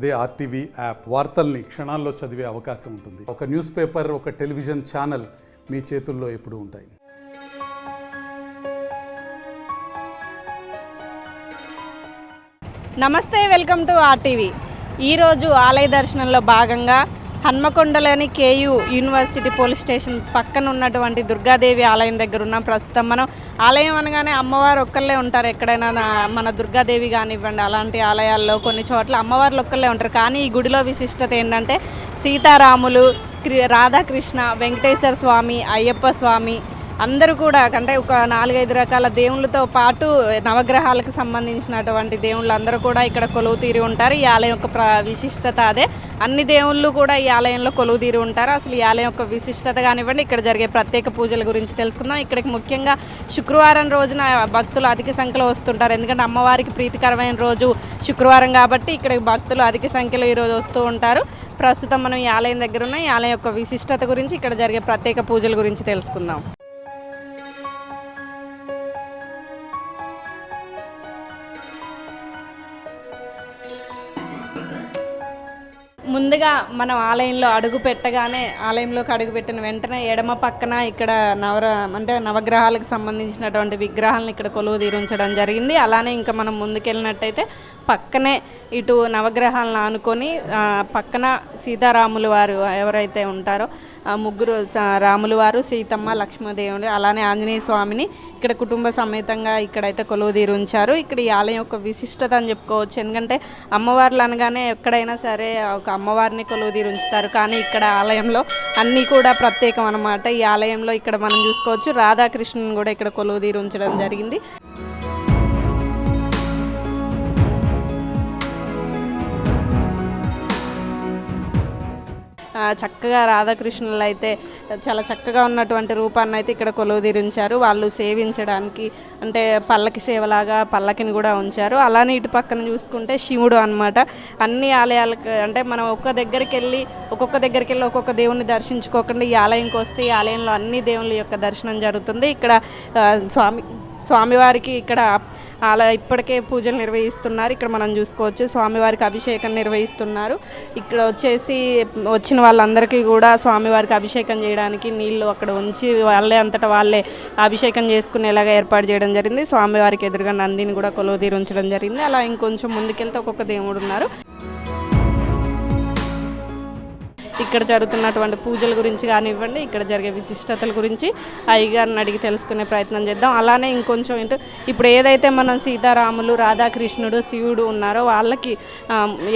అదే RTV app వార్తల్ని క్షణాల్లో చదివే అవకాశం ఉంటుంది. ఒక న్యూస్ పేపర్, ఒక టెలివిజన్ ఛానల్ మీ చేతుల్లో ఎప్పుడూ ఉంటాయి. నమస్తే, వెల్కమ్ టు ఆర్టీవీ. ఈరోజు ఆలయ దర్శనంలో భాగంగా హన్మకొండలోని కేయూ యూనివర్సిటీ పోలీస్ స్టేషన్ పక్కన ఉన్నటువంటి దుర్గాదేవి ఆలయం దగ్గర ఉన్నాం. ప్రస్తుతం మనం ఆలయం అనగానే అమ్మవారు ఒక్కళ్ళే ఉంటారు. ఎక్కడైనా మన దుర్గాదేవి కానివ్వండి, అలాంటి ఆలయాల్లో కొన్ని చోట్ల అమ్మవార్లు ఒక్కళ్ళే ఉంటారు. కానీ ఈ గుడిలో విశిష్టత ఏంటంటే సీతారాములు, రాధాకృష్ణ, వెంకటేశ్వర స్వామి, అయ్యప్ప స్వామి అందరూ కూడా అంటే ఒక 4-5 రకాల దేవుళ్ళతో పాటు నవగ్రహాలకు సంబంధించినటువంటి దేవుళ్ళు అందరూ కూడా ఇక్కడ కొలువు తీరి ఉంటారు. ఈ ఆలయం యొక్క విశిష్టత అదే. అన్ని దేవుళ్ళు కూడా ఈ ఆలయంలో కొలువు తీరి ఉంటారు. అసలు ఈ ఆలయం యొక్క విశిష్టత కానివ్వండి, ఇక్కడ జరిగే ప్రత్యేక పూజల గురించి తెలుసుకుందాం. ఇక్కడికి ముఖ్యంగా శుక్రవారం రోజున భక్తులు అధిక సంఖ్యలో వస్తుంటారు. ఎందుకంటే అమ్మవారికి ప్రీతికరమైన రోజు శుక్రవారం కాబట్టి ఇక్కడికి భక్తులు అధిక సంఖ్యలో ఈరోజు వస్తూ ఉంటారు. ప్రస్తుతం మనం ఈ ఆలయం దగ్గర ఉన్న ఈ ఆలయం యొక్క విశిష్టత గురించి, ఇక్కడ జరిగే ప్రత్యేక పూజల గురించి తెలుసుకుందాం. ముందుగా మనం ఆలయంలో అడుగు పెట్టగానే, ఆలయంలోకి అడుగు పెట్టిన వెంటనే ఎడమ పక్కన ఇక్కడ నవగ్రహాలకు సంబంధించినటువంటి విగ్రహాలను ఇక్కడ కొలువు తీరుంచడం జరిగింది. అలానే ఇంకా మనం ముందుకెళ్ళినట్టయితే పక్కనే ఇటు నవగ్రహాలను ఆనుకొని పక్కన సీతారాములు వారు ఎవరైతే ఉంటారో ముగ్గురు రాములు వారు, సీతమ్మ, లక్ష్మీదేవుడు, అలానే ఆంజనేయ స్వామిని ఇక్కడ కుటుంబ సమేతంగా ఇక్కడైతే కొలువు తీరి ఉంచారు. ఇక్కడ ఈ ఆలయం యొక్క విశిష్టత అని చెప్పుకోవచ్చు. ఎందుకంటే అమ్మవార్లు అనగానే ఎక్కడైనా సరే ఒక అమ్మవారిని కొలువు తీరి ఉంచుతారు. కానీ ఇక్కడ ఆలయంలో అన్నీ కూడా ప్రత్యేకం అన్నమాట. ఈ ఆలయంలో ఇక్కడ మనం చూసుకోవచ్చు రాధాకృష్ణుని కూడా ఇక్కడ కొలువు తీరి ఉంచడం జరిగింది. చక్కగా రాధాకృష్ణులు అయితే చాలా చక్కగా ఉన్నటువంటి రూపాన్ని అయితే ఇక్కడ కొలువు తీరించారు. వాళ్ళు సేవించడానికి అంటే పల్లకి సేవలాగా పల్లకిని కూడా ఉంచారు. అలానే ఇటు పక్కన చూసుకుంటే శివుడు అన్నమాట. అన్ని ఆలయాలకు అంటే మనం ఒక్కొక్క దగ్గరికి వెళ్ళి ఒక్కొక్క దేవుణ్ణి దర్శించుకోకుండా ఈ ఆలయంకి వస్తే ఈ ఆలయంలో అన్ని దేవుళ్ళ యొక్క దర్శనం జరుగుతుంది. ఇక్కడ స్వామివారికి ఇక్కడ ఇప్పటికే పూజలు నిర్వహిస్తున్నారు. ఇక్కడ మనం చూసుకోవచ్చు స్వామివారికి అభిషేకం నిర్వహిస్తున్నారు. ఇక్కడ వచ్చిన వాళ్ళందరికీ కూడా స్వామివారికి అభిషేకం చేయడానికి నీళ్లు అక్కడ ఉంచి వాళ్ళే అంతటా వాళ్ళే అభిషేకం చేసుకునేలాగా ఏర్పాటు చేయడం జరిగింది. స్వామివారికి ఎదురుగా నందిని కూడా కొలువు తీరి ఉంచడం జరిగింది. అలా ఇంకొంచెం ముందుకెళ్తే ఒక్కొక్క దేవుడు ఉన్నారు. ఇక్కడ జరుగుతున్నటువంటి పూజల గురించి కానివ్వండి, ఇక్కడ జరిగే విశిష్టతల గురించి అయ్యగారిని అడిగి తెలుసుకునే ప్రయత్నం చేద్దాం. అలానే ఇంకొంచెం ఇప్పుడు ఏదైతే మనం సీతారాములు, రాధాకృష్ణుడు, శివుడు ఉన్నారో వాళ్ళకి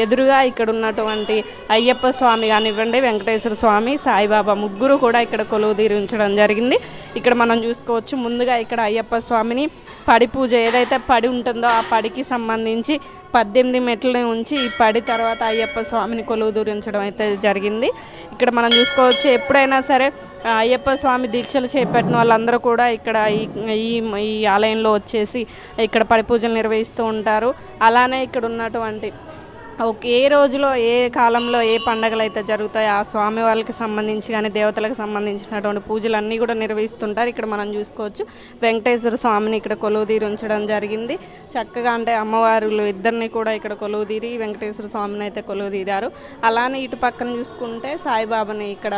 ఎదురుగా ఇక్కడ ఉన్నటువంటి అయ్యప్ప స్వామి కానివ్వండి, వెంకటేశ్వర స్వామి, సాయిబాబా ముగ్గురు కూడా ఇక్కడ కొలువు తీరి ఉంచడం జరిగింది. ఇక్కడ మనం చూసుకోవచ్చు ముందుగా ఇక్కడ అయ్యప్ప స్వామిని పడి పూజ ఏదైతే పడి ఉంటుందో ఆ పడికి సంబంధించి 18 మెట్లని ఉంచి ఈ పడి తర్వాత అయ్యప్ప స్వామిని కొలువు తీరించడం అయితే జరిగింది. ఇక్కడ మనం చూసుకోవచ్చు ఎప్పుడైనా సరే అయ్యప్ప స్వామి దీక్షలు చేపట్టిన వాళ్ళందరూ కూడా ఇక్కడ ఈ ఆలయంలో వచ్చేసి ఇక్కడ పడి పూజలు నిర్వహిస్తూ ఉంటారు. అలానే ఇక్కడ ఉన్నటువంటి ఏ రోజులో ఏ కాలంలో ఏ పండుగలు అయితే జరుగుతాయో ఆ స్వామి వాళ్ళకి సంబంధించి కానీ దేవతలకు సంబంధించినటువంటి పూజలు అన్నీ కూడా నిర్వహిస్తుంటారు. ఇక్కడ మనం చూసుకోవచ్చు వెంకటేశ్వర స్వామిని ఇక్కడ కొలువు తీరి ఉంచడం జరిగింది. చక్కగా అంటే అమ్మవారులు ఇద్దరిని కూడా ఇక్కడ కొలువు తీరి వెంకటేశ్వర స్వామిని అయితే కొలువు తీరారు. అలానే ఇటు పక్కన చూసుకుంటే సాయిబాబాని ఇక్కడ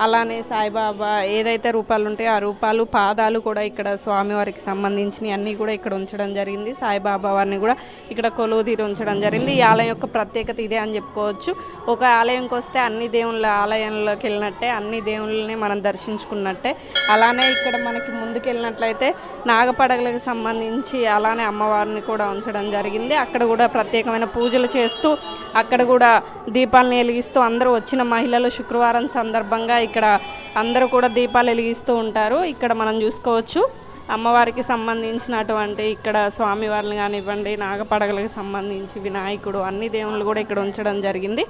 అలానే సాయిబాబా ఏదైతే రూపాలు ఉంటాయో ఆ రూపాలు పాదాలు కూడా ఇక్కడ స్వామివారికి సంబంధించినవి అన్నీ కూడా ఇక్కడ ఉంచడం జరిగింది. సాయిబాబా వారిని కూడా ఇక్కడ కొలువు తీరి ఉంచడం జరిగింది. ఈ ఆలయం యొక్క ప్రత్యేకత ఇదే అని చెప్పుకోవచ్చు. ఒక ఆలయంకి వస్తే అన్ని దేవుళ్ళ ఆలయంలోకి వెళ్ళినట్టే, అన్ని దేవుళ్ళని మనం దర్శించుకున్నట్టే. అలానే ఇక్కడ మనకి ముందుకు వెళ్ళినట్లయితే నాగపడగలకు సంబంధించి అలానే అమ్మవారిని కూడా ఉంచడం జరిగింది. అక్కడ కూడా ప్రత్యేకమైన పూజలు చేస్తూ అక్కడ కూడా దీపాలను వెలిగిస్తూ అందరూ వచ్చిన మహిళలు శుక్రవారం సందర్భంగా ఇక్కడ అందరూ కూడా దీపాలు వెలిగిస్తూ ఉంటారు. ఇక్కడ మనం చూసుకోవచ్చు అమ్మవారికి సంబంధించినటువంటి ఇక్కడ స్వామివారిని కానివ్వండి, నాగపడగలకు సంబంధించి వినాయకుడు అన్ని దేవుళ్ళు కూడా ఇక్కడ ఉంచడం జరిగింది.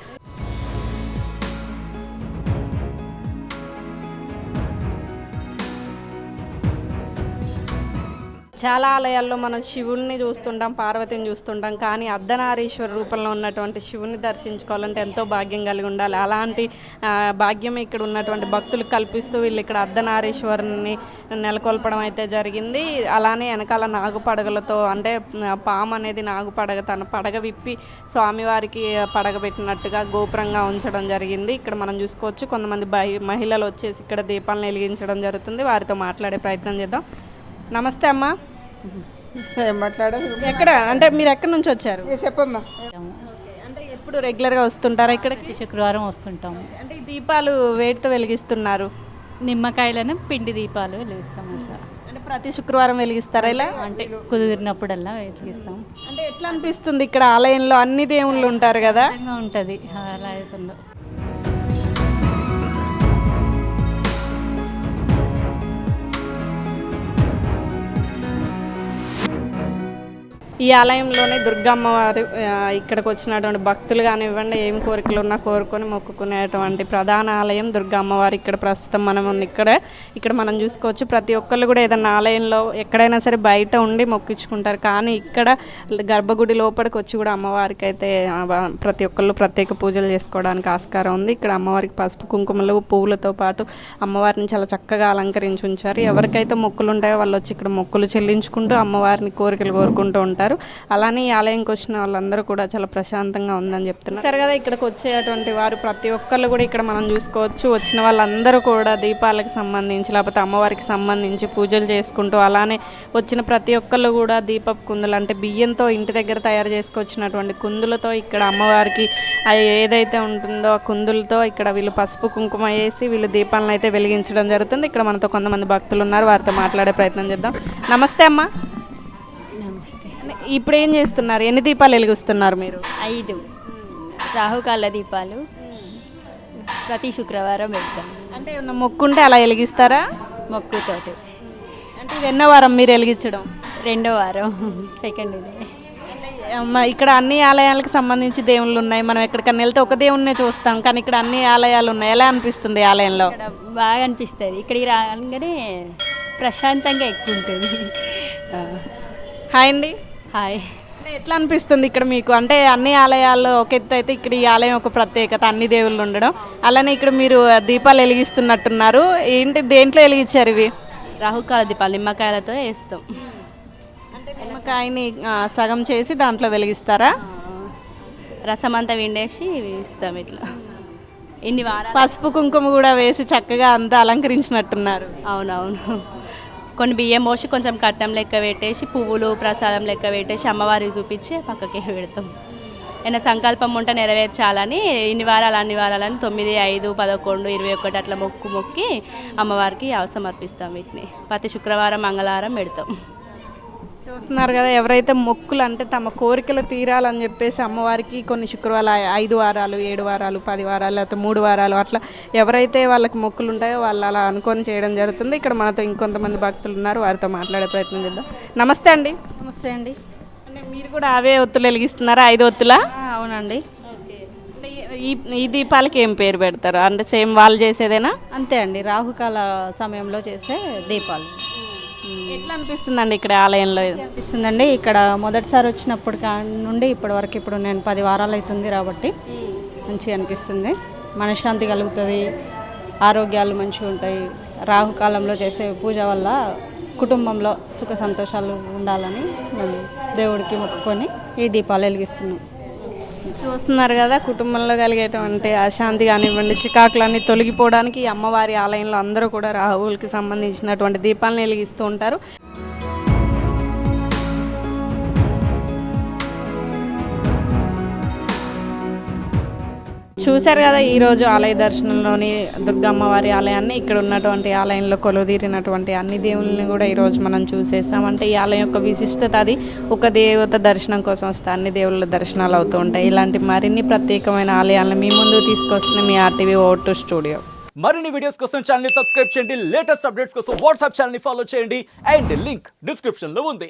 చాలా ఆలయాల్లో మనం శివుణ్ణి చూస్తుంటాం, పార్వతిని చూస్తుంటాం, కానీ అర్ధనారీశ్వర రూపంలో ఉన్నటువంటి శివుని దర్శించుకోవాలంటే ఎంతో భాగ్యం కలిగి ఉండాలి. అలాంటి భాగ్యం ఇక్కడ ఉన్నటువంటి భక్తులకు కల్పిస్తూ వీళ్ళు ఇక్కడ అర్ధనారీశ్వరుని నెలకొల్పడం అయితే జరిగింది. అలానే వెనకాల నాగు పడగలతో, అంటే పాము అనేది నాగు పడగ తన పడగ విప్పి స్వామివారికి పడగ పెట్టినట్టుగా గోపురంగా ఉంచడం జరిగింది. ఇక్కడ మనం చూసుకోవచ్చు కొంతమంది మహిళలు వచ్చేసి ఇక్కడ దీపాలను వెలిగించడం జరుగుతుంది. వారితో మాట్లాడే ప్రయత్నం చేద్దాం. నమస్తే అమ్మా. ఏం మాట్లాడాలి? ఎక్కడ అంటే మీరు ఎక్కడి నుంచి వచ్చారు? చెప్పమ్మా. అంటే ఎప్పుడు రెగ్యులర్గా వస్తుంటారా ఇక్కడికి? శుక్రవారం వస్తుంటాము. అంటే ఈ దీపాలు వేటితో వెలిగిస్తున్నారు? నిమ్మకాయలను పిండి దీపాలు వెలిగిస్తాం. అట్లా అంటే ప్రతి శుక్రవారం వెలిగిస్తారా ఇలా? అంటే కుదిరినప్పుడల్లా వెలిగిస్తాం. అంటే ఎట్లా అనిపిస్తుంది ఇక్కడ ఆలయంలో అన్ని దేవుళ్ళు ఉంటారు కదా? ఉంటుంది అలా అవుతుందో. ఈ ఆలయంలోనే దుర్గమ్మవారు ఇక్కడికి వచ్చినటువంటి భక్తులు కానివ్వండి, ఏమి కోరికలు ఉన్నా కోరుకొని మొక్కుకునేటువంటి ప్రధాన ఆలయం దుర్గమ్మవారు ఇక్కడ ప్రస్తుతం మనం ఉంది. ఇక్కడ మనం చూసుకోవచ్చు ప్రతి ఒక్కళ్ళు కూడా ఏదైనా ఆలయంలో ఎక్కడైనా సరే బయట ఉండి మొక్కించుకుంటారు, కానీ ఇక్కడ గర్భగుడి లోపలికి వచ్చి కూడా అమ్మవారికి అయితే ప్రతి ఒక్కళ్ళు ప్రత్యేక పూజలు చేసుకోవడానికి ఆస్కారం ఉంది. ఇక్కడ అమ్మవారికి పసుపు కుంకుమలు పువ్వులతో పాటు అమ్మవారిని చాలా చక్కగా అలంకరించి ఉంచారు. ఎవరికైతే మొక్కులు ఉంటాయో వాళ్ళు వచ్చి ఇక్కడ మొక్కులు చెల్లించుకుంటూ అమ్మవారిని కోరికలు కోరుకుంటూ ఉంటారు. అలానే ఈ ఆలయంకి వచ్చిన వాళ్ళందరూ కూడా చాలా ప్రశాంతంగా ఉందని చెప్తున్నారు. సరే కదా, ఇక్కడికి వచ్చేటువంటి వారు ప్రతి ఒక్కళ్ళు కూడా ఇక్కడ మనం చూసుకోవచ్చు వచ్చిన వాళ్ళందరూ కూడా దీపాలకు సంబంధించి లేకపోతే అమ్మవారికి సంబంధించి పూజలు చేసుకుంటూ, అలానే వచ్చిన ప్రతి ఒక్కళ్ళు కూడా దీపపు కుందులు అంటే బియ్యంతో ఇంటి దగ్గర తయారు చేసుకొచ్చినటువంటి కుందులతో ఇక్కడ అమ్మవారికి ఏదైతే ఉంటుందో ఆ కుందులతో ఇక్కడ వీళ్ళు పసుపు కుంకుమ వేసి వీళ్ళు దీపాలను అయితే వెలిగించడం జరుగుతుంది. ఇక్కడ మనతో కొంతమంది భక్తులు ఉన్నారు, వారితో మాట్లాడే ప్రయత్నం చేద్దాం. నమస్తే అమ్మా. నమస్తే. ఇప్పుడు ఏం చేస్తున్నారు? ఎన్ని దీపాలు వెలిగిస్తున్నారు మీరు? 5 రాహుకాల దీపాలు ప్రతి శుక్రవారం వెళ్తాం. అంటే ఏమన్నా మొక్కుంటే అలా వెలిగిస్తారా? మొక్కుతోటి. అంటే ఇది ఎన్నో వారం మీరు వెలిగించడం? 2వ వారం, సెకండ్ ఇది. అమ్మ, ఇక్కడ అన్ని ఆలయాలకు సంబంధించి దేవుళ్ళు ఉన్నాయి. మనం ఎక్కడికన్నా వెళ్తే ఒక దేవుణ్ణే చూస్తాం, కానీ ఇక్కడ అన్ని ఆలయాలు ఉన్నాయి. ఎలా అనిపిస్తుంది ఆలయంలో? ఇక్కడ బాగా అనిపిస్తుంది. ఇక్కడికి రాగానే ప్రశాంతంగా ఎక్కువ ఉంటుంది. హాయ్ అండి. హాయ్. అంటే ఎట్లా అనిపిస్తుంది ఇక్కడ మీకు? అంటే అన్ని ఆలయాల్లో ఒక ఎత్తు అయితే ఇక్కడ ఈ ఆలయం ఒక ప్రత్యేకత, అన్ని దేవుళ్ళు ఉండడం. అలానే ఇక్కడ మీరు దీపాలు వెలిగిస్తున్నట్టున్నారు. ఏంటి, దేంట్లో వెలిగించారు ఇవి? రాహుకాల దీపాలు నిమ్మకాయలతో వేస్తాం. అంటే నిమ్మకాయని సగం చేసి దాంట్లో వెలిగిస్తారా? రసం అంతా విండేసి ఇస్తాం. ఇట్లా ఇన్ని వారాలు పసుపు కుంకుమ కూడా వేసి చక్కగా అంతా అలంకరించినట్టున్నారు. అవునవును. కొన్ని బియ్యం పోసి కొంచెం కట్నం లెక్క పెట్టేసి పువ్వులు ప్రసాదం లెక్క పెట్టేసి అమ్మవారికి చూపించి పక్కకి పెడతాం. ఏమైనా సంకల్పం ఉంటే నెరవేర్చాలని ఇన్ని వారాలు అన్ని వారాలని 9, 5, 11, 21 అట్లా మొక్కి అమ్మవారికి సమర్పిస్తాం. వీటిని ప్రతి శుక్రవారం మంగళవారం పెడతాం. చూస్తున్నారు కదా, ఎవరైతే మొక్కులు అంటే తమ కోరికలు తీరాలని చెప్పేసి అమ్మవారికి కొన్ని శుక్రవారాలు 5 వారాలు, 7 వారాలు, 10 వారాలు, లేకపోతే 3 వారాలు అట్లా ఎవరైతే వాళ్ళకి మొక్కులు ఉంటాయో వాళ్ళు అలా అనుకొని చేయడం జరుగుతుంది. ఇక్కడ మనతో ఇంకొంతమంది భక్తులు ఉన్నారు, వారితో మాట్లాడే ప్రయత్నం చేద్దాం. నమస్తే అండి. నమస్తే అండి. అంటే మీరు కూడా అవే ఒత్తులు వెలిగిస్తున్నారా? 5 ఒత్తులా? అవునండి. అంటే ఈ దీపాలకి ఏం పేరు పెడతారు? అంటే సేమ్ వాళ్ళు చేసేదేనా? అంతే అండి, రాహుకాల సమయంలో చేసే దీపాలు. ఎట్లా అనిపిస్తుందండి ఇక్కడ ఆలయంలో? అనిపిస్తుందండి. ఇక్కడ మొదటిసారి వచ్చినప్పటి నుండి ఇప్పటి వరకు ఇప్పుడు నేను 10 వారాలు అవుతుంది కాబట్టి మంచిగా అనిపిస్తుంది. మనశ్శాంతి కలుగుతుంది, ఆరోగ్యాలు మంచిగా ఉంటాయి. రాహుకాలంలో చేసే పూజ వల్ల కుటుంబంలో సుఖ సంతోషాలు ఉండాలని మేము దేవుడికి మొక్కుకొని ఈ దీపాలు వెలిగిస్తున్నాం. చూస్తున్నారు కదా, కుటుంబంలో కలిగేటువంటి అశాంతి కానివ్వండి, చికాకులన్నీ తొలగిపోవడానికి ఈ అమ్మవారి ఆలయంలో అందరూ కూడా రాహువులకి సంబంధించినటువంటి దీపాలను వెలిగిస్తూ ఉంటారు. చూశారు కదా ఈరోజు ఆలయ దర్శనంలోని దుర్గమ్మవారి ఆలయాన్ని. ఇక్కడ ఉన్నటువంటి ఆలయంలో కొలువుదీరినటువంటి అన్ని దేవుళ్ళని కూడా ఈరోజు మనం చూసేస్తాం. అంటే ఈ ఆలయం యొక్క విశిష్టత అది, ఒక దేవత దర్శనం కోసం వస్తే అన్ని దేవుళ్ళ దర్శనాలు అవుతూ ఉంటాయి. ఇలాంటి మరిన్ని ప్రత్యేకమైన ఆలయాలను మీ ముందు తీసుకొస్తుంది మీ RTV O2 స్టూడియో. మరిన్ని వీడియోస్ కోసం ఛానల్ ని సబ్స్క్రైబ్ చేయండి. లేటెస్ట్ అప్డేట్స్ కోసం వాట్సాప్ ఛానల్ ని ఫాలో చేయండి. అండ్ లింక్ డిస్క్రిప్షన్ లో ఉంది.